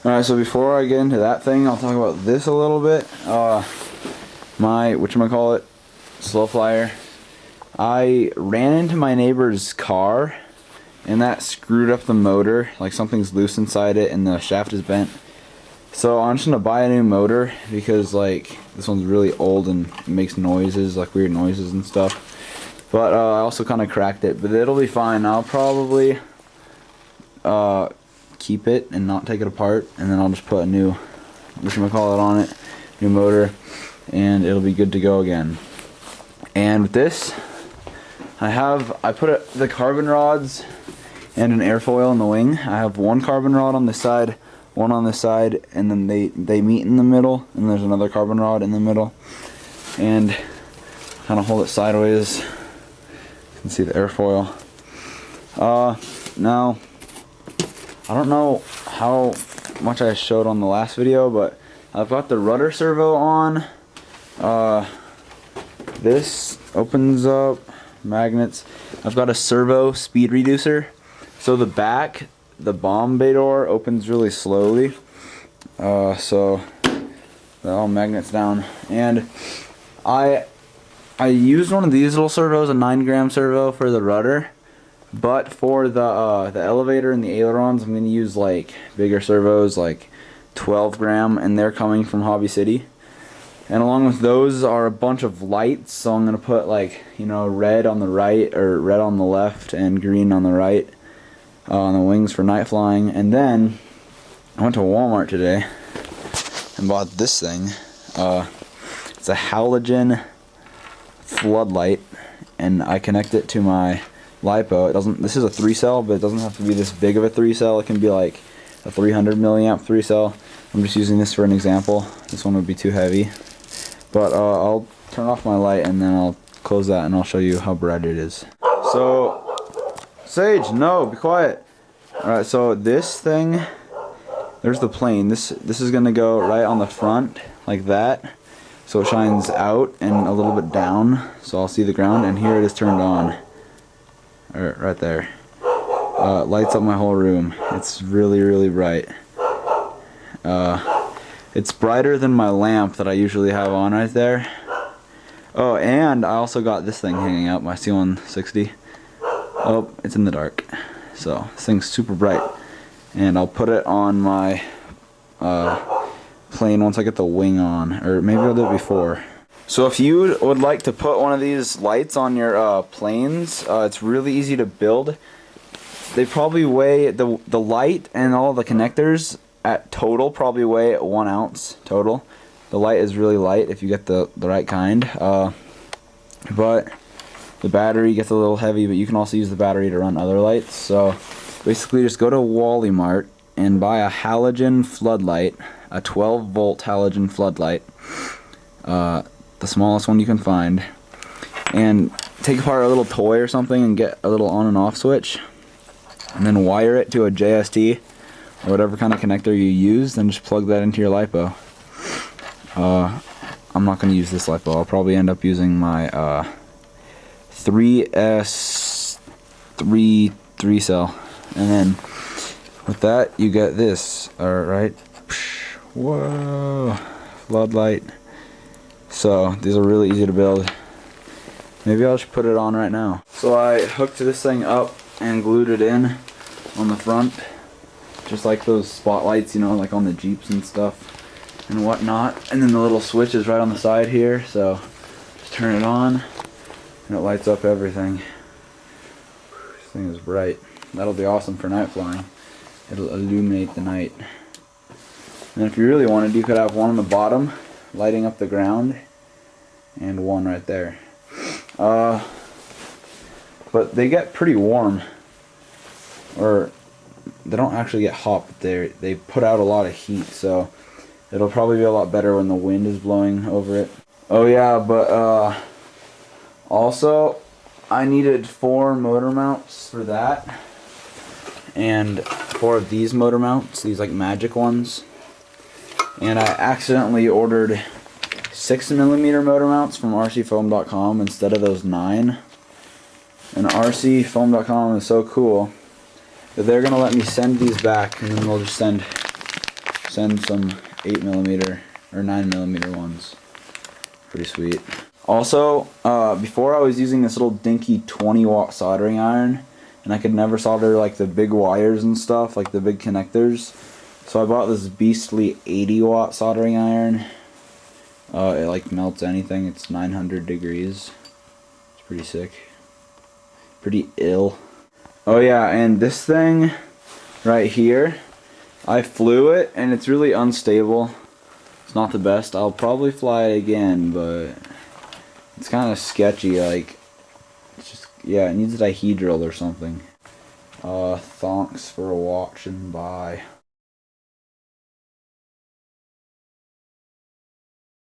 Alright, so before I get into that thing, I'll talk about this a little bit. My, whatchamacallit, slow flyer. I ran into my neighbor's car, and that screwed up the motor. Like something's loose inside it, and the shaft is bent. So I'm just gonna buy a new motor because like this one's really old and it makes noises, like weird noises and stuff. But I also kind of cracked it, but it'll be fine. I'll probably keep it and not take it apart, and then I'll just put a new whatchamacallit on it, new motor, and it'll be good to go again. And with this, I put the carbon rods and an airfoil in the wing. I have one carbon rod on this side, one on this side, and then they meet in the middle, and there's another carbon rod in the middle, and kind of hold it sideways. You can see the airfoil. Now I don't know how much I showed on the last video, but I've got the rudder servo on. This opens up, magnets. I've got a servo speed reducer. So the back, the bomb bay door opens really slowly. So that all magnets down. And I used one of these little servos, a 9-gram servo for the rudder. But for the elevator and the ailerons, I'm going to use like bigger servos, like 12-gram, and they're coming from Hobby City. And along with those are a bunch of lights, so I'm going to put like, you know, red on the right, or red on the left, and green on the right on the wings for night flying. And then I went to Walmart today and bought this thing. It's a halogen floodlight, and I connect it to my LiPo. This is a 3-cell, but it doesn't have to be this big of a 3-cell. It can be like a 300 milliamp 3-cell. I'm just using this for an example. This one would be too heavy. But I'll turn off my light and then I'll close that and I'll show you how bright it is. So, Sage, no, be quiet. Alright, so this thing, there's the plane. This is gonna go right on the front, like that. So it shines out and a little bit down, so I'll see the ground, and here it is turned on. Right there. Lights up my whole room. It's really, really bright. It's brighter than my lamp that I usually have on right there. Oh, and I also got this thing hanging out, my C160. Oh, it's in the dark. So this thing's super bright. And I'll put it on my plane once I get the wing on, or maybe I'll do it before. So if you would like to put one of these lights on your planes, it's really easy to build. They probably weigh, the light and all the connectors at total probably weigh 1 ounce total. The light is really light if you get the right kind. But the battery gets a little heavy, but you can also use the battery to run other lights. So basically just go to Wally Mart and buy a halogen floodlight, a 12-volt halogen floodlight. The smallest one you can find, and take apart a little toy or something and get a little on and off switch, and then wire it to a JST or whatever kind of connector you use, then just plug that into your LiPo. I'm not going to use this LiPo. I'll probably end up using my 3S 3-cell, and then with that you get this. Alright, whoa, floodlight. So these are really easy to build. Maybe I'll just put it on right now. So I hooked this thing up and glued it in on the front, just like those spotlights, you know, like on the Jeeps and stuff and whatnot. And then the little switch is right on the side here, so just turn it on and it lights up everything. This thing is bright. That'll be awesome for night flying. It'll illuminate the night. And if you really wanted, you could have one on the bottom lighting up the ground, and one right there. But they get pretty warm, or they don't actually get hot, but they put out a lot of heat, so it'll probably be a lot better when the wind is blowing over it. Oh yeah, but also I needed 4 motor mounts for that, and 4 of these motor mounts, these like magic ones. And I accidentally ordered 6mm motor mounts from rcfoam.com instead of those 9. And rcfoam.com is so cool that they're going to let me send these back, and then they'll just send send some 8mm or 9mm ones. Pretty sweet. Also, before I was using this little dinky 20-watt soldering iron, and I could never solder like the big wires and stuff, like the big connectors. So I bought this beastly 80-watt soldering iron. It like melts anything. It's 900 degrees. It's pretty sick. Pretty ill. Oh yeah, and this thing right here, I flew it and it's really unstable. It's not the best. I'll probably fly it again, but it's kind of sketchy. Like, it's just, yeah, it needs a dihedral or something. Thanks for watching. Bye.